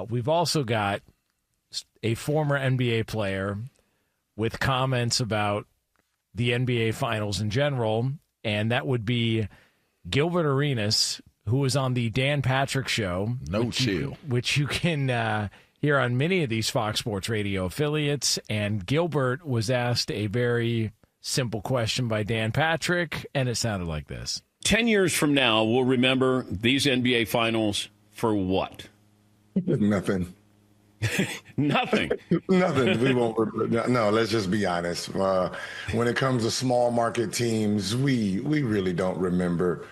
We've also got a former NBA player with comments about the NBA Finals in general, and that would be Gilbert Arenas, who was on the Dan Patrick Show. Which you can hear on many of these Fox Sports Radio affiliates. And Gilbert was asked a very simple question by Dan Patrick, and it sounded like this. 10 years from now, we'll remember these NBA Finals for what? Nothing. Nothing. Nothing. We won't. No, let's just be honest. When it comes to small market teams, we really don't remember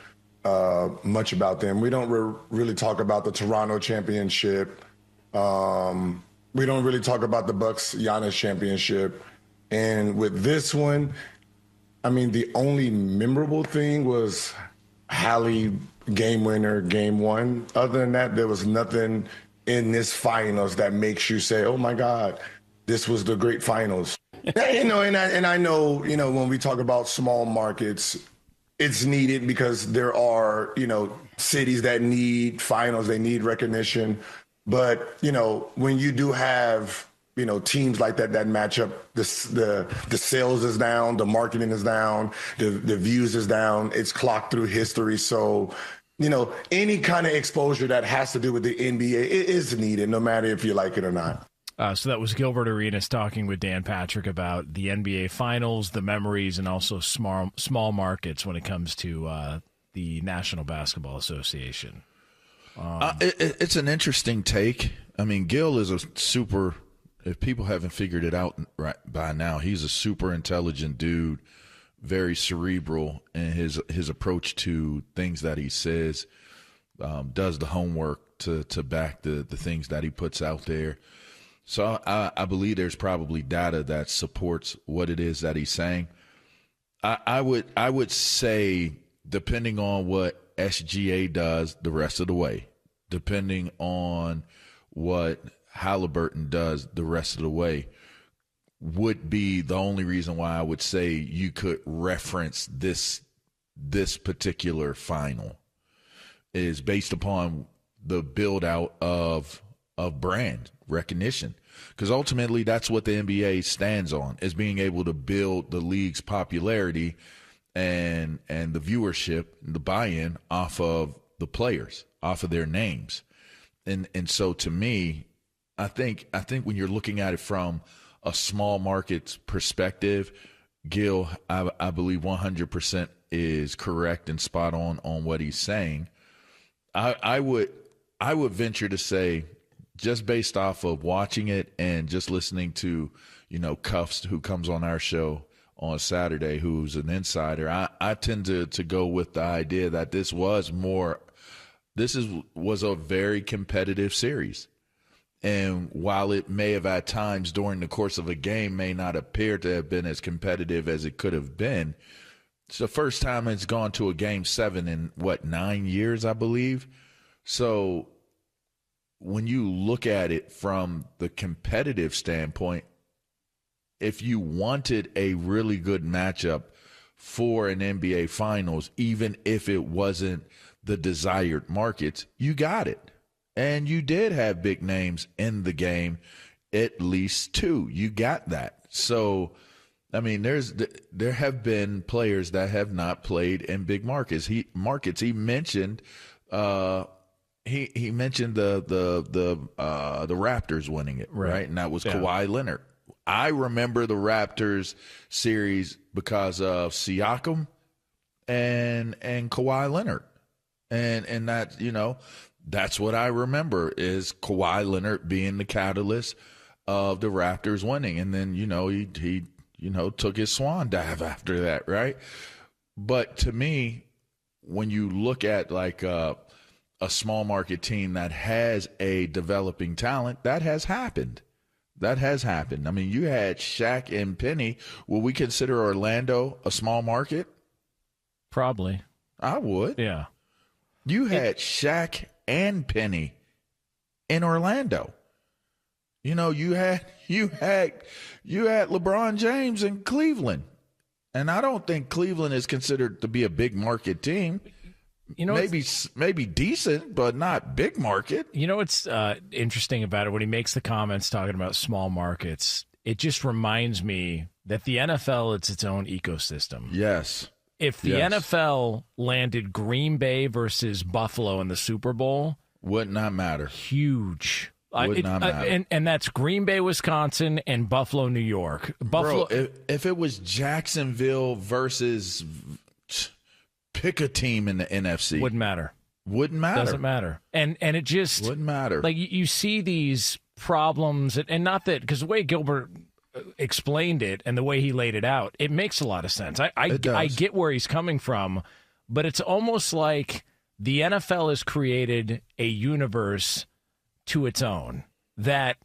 much about them. We don't really talk about the Toronto championship. We don't really talk about the Bucks Giannis championship. And with this one, I mean, the only memorable thing was Hallie game winner, game one. Other than that, there was nothing in this finals that makes you say, oh my God, this was the great finals. And I know, when we talk about small markets, it's needed because there are, cities that need finals, they need recognition. But, when you do have, teams like that match up, the sales is down, the marketing is down, the views is down, it's clocked through history. So, any kind of exposure that has to do with the NBA is needed, no matter if you like it or not. So that was Gilbert Arenas talking with Dan Patrick about the NBA Finals, the memories, and also small markets when it comes to the National Basketball Association. It's an interesting take. I mean, Gil is a super, if people haven't figured it out right by now, he's a super intelligent dude, very cerebral in his approach to things that he says, does the homework to back the things that he puts out there. So I believe there's probably data that supports what it is that he's saying. I would say, depending on what SGA does the rest of the way, depending on what Halliburton does the rest of the way, would be the only reason why I would say you could reference this particular final, is based upon the build out of brand recognition. Because ultimately that's what the NBA stands on, is being able to build the league's popularity and the viewership, the buy-in off of the players, off of their names. And so to me, I think when you're looking at it from a small market's perspective, Gil, I believe 100% is correct and spot on what he's saying. I would venture to say, just based off of watching it and just listening to, Cuffs, who comes on our show on Saturday, who's an insider, I tend to go with the idea that this was a very competitive series. And while it may have at times during the course of a game may not appear to have been as competitive as it could have been, it's the first time it's gone to a Game 7 in, 9 years, I believe. So when you look at it from the competitive standpoint, if you wanted a really good matchup for an NBA Finals, even if it wasn't the desired markets, you got it. And you did have big names in the game, at least two. You got that. So, I mean, there have been players that have not played in big markets. He mentioned he mentioned the Raptors winning it, right? And that was Kawhi Leonard. I remember the Raptors series because of Siakam and Kawhi Leonard, and that that's what I remember, is Kawhi Leonard being the catalyst of the Raptors winning. And then, he took his swan dive after that, right? But to me, when you look at like a small market team that has a developing talent, that has happened. That has happened. I mean, you had Shaq and Penny. Will we consider Orlando a small market? Probably. I would. Yeah. You had Shaq and Penny in Orlando. You had LeBron James in Cleveland. And I don't think Cleveland is considered to be a big market team. maybe decent, but not big market. You know what's interesting about it when he makes the comments talking about small markets? It just reminds me that the NFL, it's its own ecosystem. Yes. If the NFL landed Green Bay versus Buffalo in the Super Bowl, would not matter. Huge. Would not matter. And that's Green Bay, Wisconsin, and Buffalo, New York. Buffalo. Bro, if it was Jacksonville versus pick a team in the NFC, wouldn't matter. Wouldn't matter. Doesn't matter. And it just wouldn't matter. Like you see these problems, and not that, because the way Gilbert explained it and the way he laid it out, it makes a lot of sense. I get where he's coming from, but it's almost like the NFL has created a universe to its own that,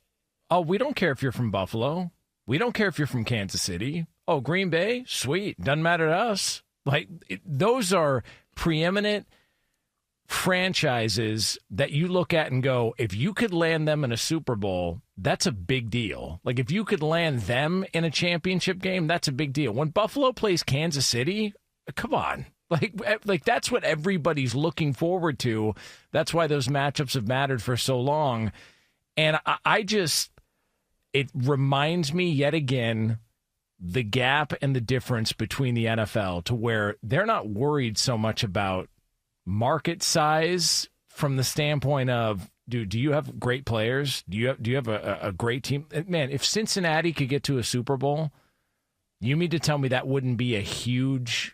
we don't care if you're from Buffalo. We don't care if you're from Kansas City. Oh, Green Bay? Sweet. Doesn't matter to us. Like, those are preeminent franchises that you look at and go, if you could land them in a Super Bowl, that's a big deal. Like, if you could land them in a championship game, that's a big deal. When Buffalo plays Kansas City, come on. Like that's what everybody's looking forward to. That's why those matchups have mattered for so long. And it reminds me yet again the gap and the difference between the NFL, to where they're not worried so much about market size from the standpoint of, dude, do you have great players? Do you have a great team? Man, if Cincinnati could get to a Super Bowl, you mean to tell me that wouldn't be a huge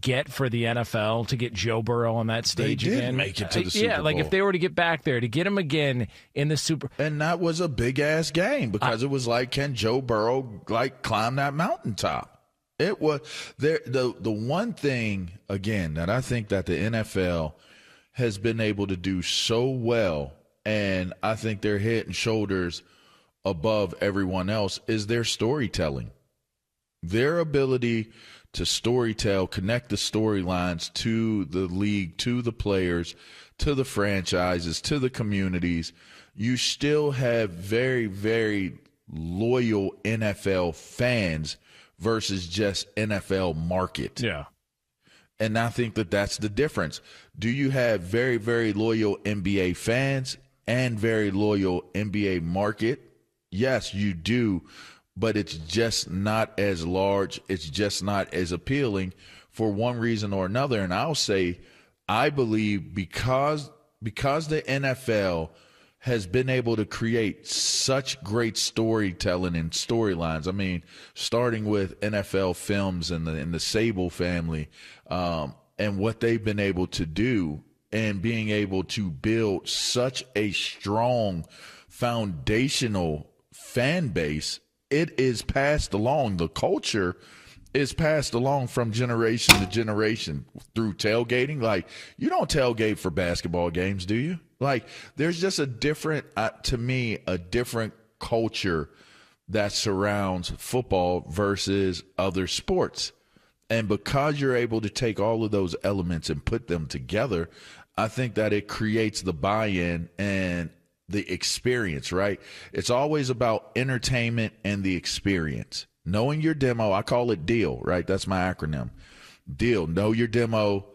get for the NFL to get Joe Burrow on that stage again? They did make it to the Super Bowl. Yeah, like if they were to get back there, to get him again in the Super. And that was a big-ass game, because it was like, can Joe Burrow, climb that mountaintop? It was the one thing, again, that I think that the NFL has been able to do so well, and I think they're head and shoulders above everyone else, is their storytelling. Their ability to storytell, connect the storylines to the league, to the players, to the franchises, to the communities. You still have very, very loyal NFL fans versus just NFL market. Yeah. And I think that that's the difference. Do you have very, very loyal NBA fans and very loyal NBA market? Yes, you do. But it's just not as large. It's just not as appealing for one reason or another. And I'll say, I believe because the NFL has been able to create such great storytelling and storylines. I mean, starting with NFL Films and the Sable family, and what they've been able to do, and being able to build such a strong foundational fan base. It is passed along. The culture is passed along from generation to generation through tailgating. Like, you don't tailgate for basketball games, do you? Like, there's just a different, to me, a different culture that surrounds football versus other sports. And because you're able to take all of those elements and put them together, I think that it creates the buy-in and the experience, right? It's always about entertainment and the experience. Knowing your demo, I call it DEAL, right? That's my acronym. DEAL, know your demo,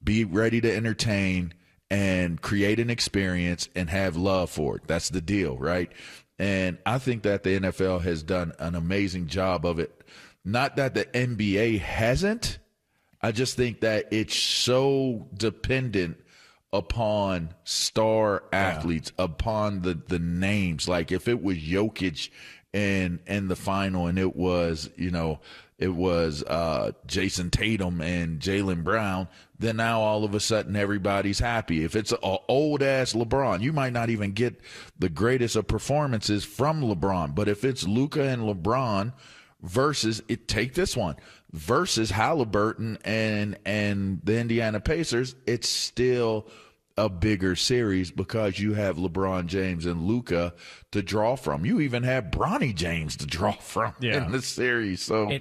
be ready to entertain, and create an experience and have love for it. That's the deal, right? And I think that the NFL has done an amazing job of it. Not that the NBA hasn't. I just think that it's so dependent upon star athletes, upon the names. Like, if it was Jokic in the final and it was Jason Tatum and Jaylen Brown, then now all of a sudden everybody's happy. If it's an old-ass LeBron, you might not even get the greatest of performances from LeBron. But if it's Luka and LeBron versus Halliburton and the Indiana Pacers, it's still a bigger series because you have LeBron James and Luka to draw from. You even have Bronny James to draw from in the series. So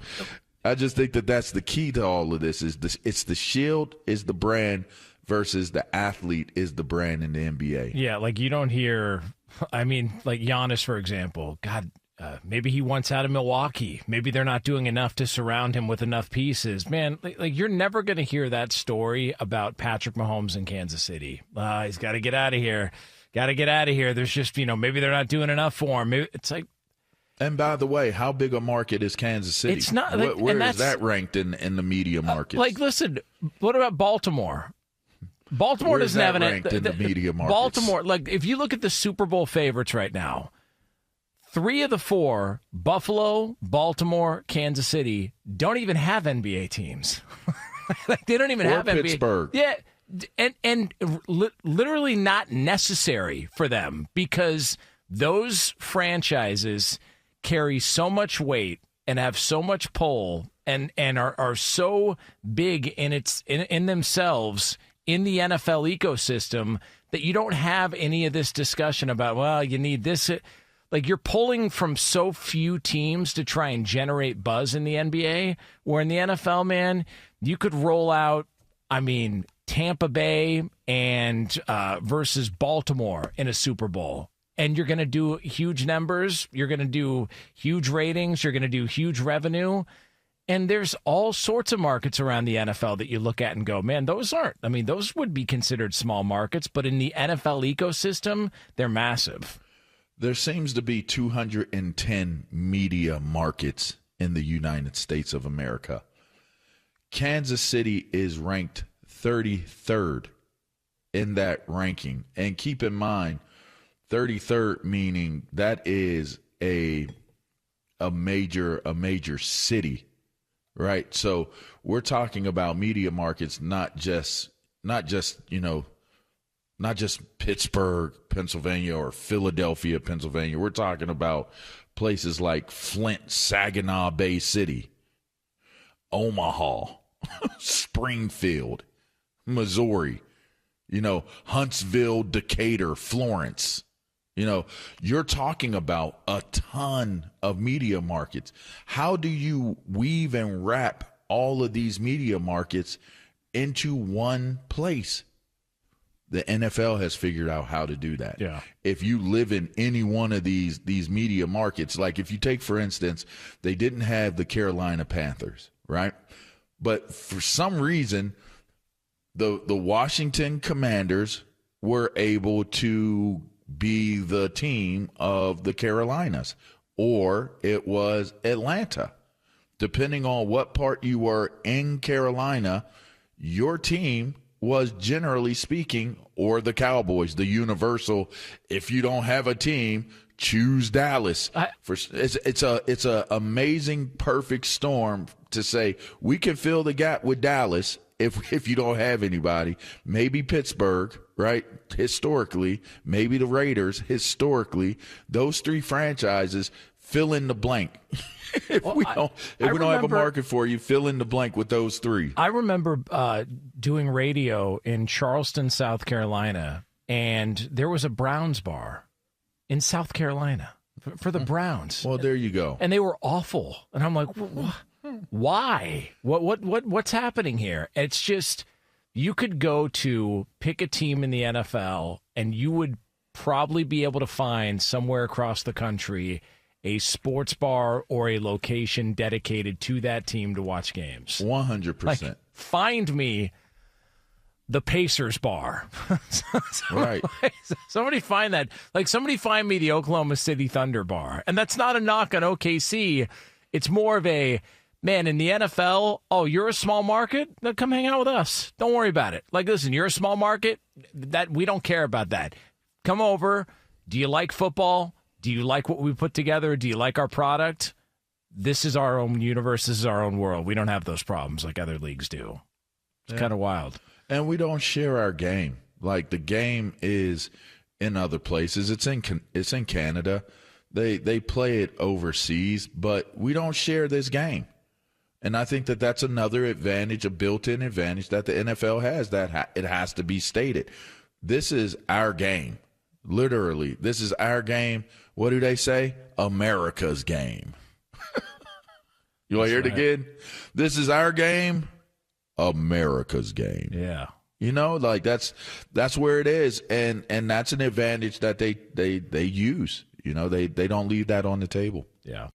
I just think that that's the key to all of this. It's the shield is the brand versus the athlete is the brand in the NBA. Yeah, like you don't hear, I mean, like Giannis, for example. God, maybe he wants out of Milwaukee. Maybe they're not doing enough to surround him with enough pieces. Man, like you're never going to hear that story about Patrick Mahomes in Kansas City. He's got to get out of here. Got to get out of here. There's just, maybe they're not doing enough for him. It's like. And by the way, how big a market is Kansas City? It's not. Where is that ranked in the media market? Listen, what about Baltimore? Baltimore Where's doesn't have that ranked in the media markets? Baltimore, if you look at the Super Bowl favorites right now, 3 of the 4, Buffalo, Baltimore, Kansas City, don't even have NBA teams. They don't even have Pittsburgh. NBA. Yeah, and literally not necessary for them because those franchises carry so much weight and have so much pull and are so big in themselves in the NFL ecosystem that you don't have any of this discussion about, well, you need this. Like you're pulling from so few teams to try and generate buzz in the NBA, where in the NFL, man, you could roll out, Tampa Bay and versus Baltimore in a Super Bowl. And you're going to do huge numbers. You're going to do huge ratings. You're going to do huge revenue. And there's all sorts of markets around the NFL that you look at and go, man, those aren't. Those would be considered small markets. But in the NFL ecosystem, they're massive. There seems to be 210 media markets in the United States of America. Kansas City is ranked 33rd in that ranking. And keep in mind, 33rd meaning that is a major city, right? So we're talking about media markets, not just Pittsburgh, Pennsylvania, or Philadelphia, Pennsylvania. We're talking about places like Flint, Saginaw Bay City, Omaha, Springfield, Missouri, Huntsville, Decatur, Florence. You're talking about a ton of media markets. How do you weave and wrap all of these media markets into one place? The NFL has figured out how to do that. Yeah. If you live in any one of these media markets, like if you take, for instance, they didn't have the Carolina Panthers, right? But for some reason, the Washington Commanders were able to be the team of the Carolinas, or it was Atlanta. Depending on what part you were in Carolina, your team was, generally speaking, or the Cowboys, the universal, if you don't have a team, choose Dallas. It's a amazing, perfect storm to say we can fill the gap with Dallas if you don't have anybody. Maybe Pittsburgh, right? Historically, maybe the Raiders, historically, those 3 franchises fill in the blank. If we don't have a market for you, fill in the blank with those 3. I remember doing radio in Charleston, South Carolina, and there was a Browns bar in South Carolina for the Browns. Well, there you go. And they were awful. And I'm like, why? What's happening here? It's just, you could go to pick a team in the NFL, and you would probably be able to find somewhere across the country a sports bar or a location dedicated to that team to watch games. 100%. Find me the Pacers bar. Right. Somebody find that. Somebody find me the Oklahoma City Thunder bar. And that's not a knock on OKC. It's more of a, man, in the NFL, oh, you're a small market? Then come hang out with us. Don't worry about it. Listen, you're a small market? That we don't care about that. Come over. Do you like football? Do you like what we put together? Do you like our product? This is our own universe. This is our own world. We don't have those problems like other leagues do. It's kind of wild. And we don't share our game. The game is in other places. It's in Canada. They play it overseas, but we don't share this game. And I think that's another advantage, a built-in advantage that the NFL has, that it has to be stated. This is our game. Literally, this is our game. What do they say? America's game. You want to hear it again? This is our game. America's game. Yeah. That's where it is, and that's an advantage that they use. They don't leave that on the table. Yeah.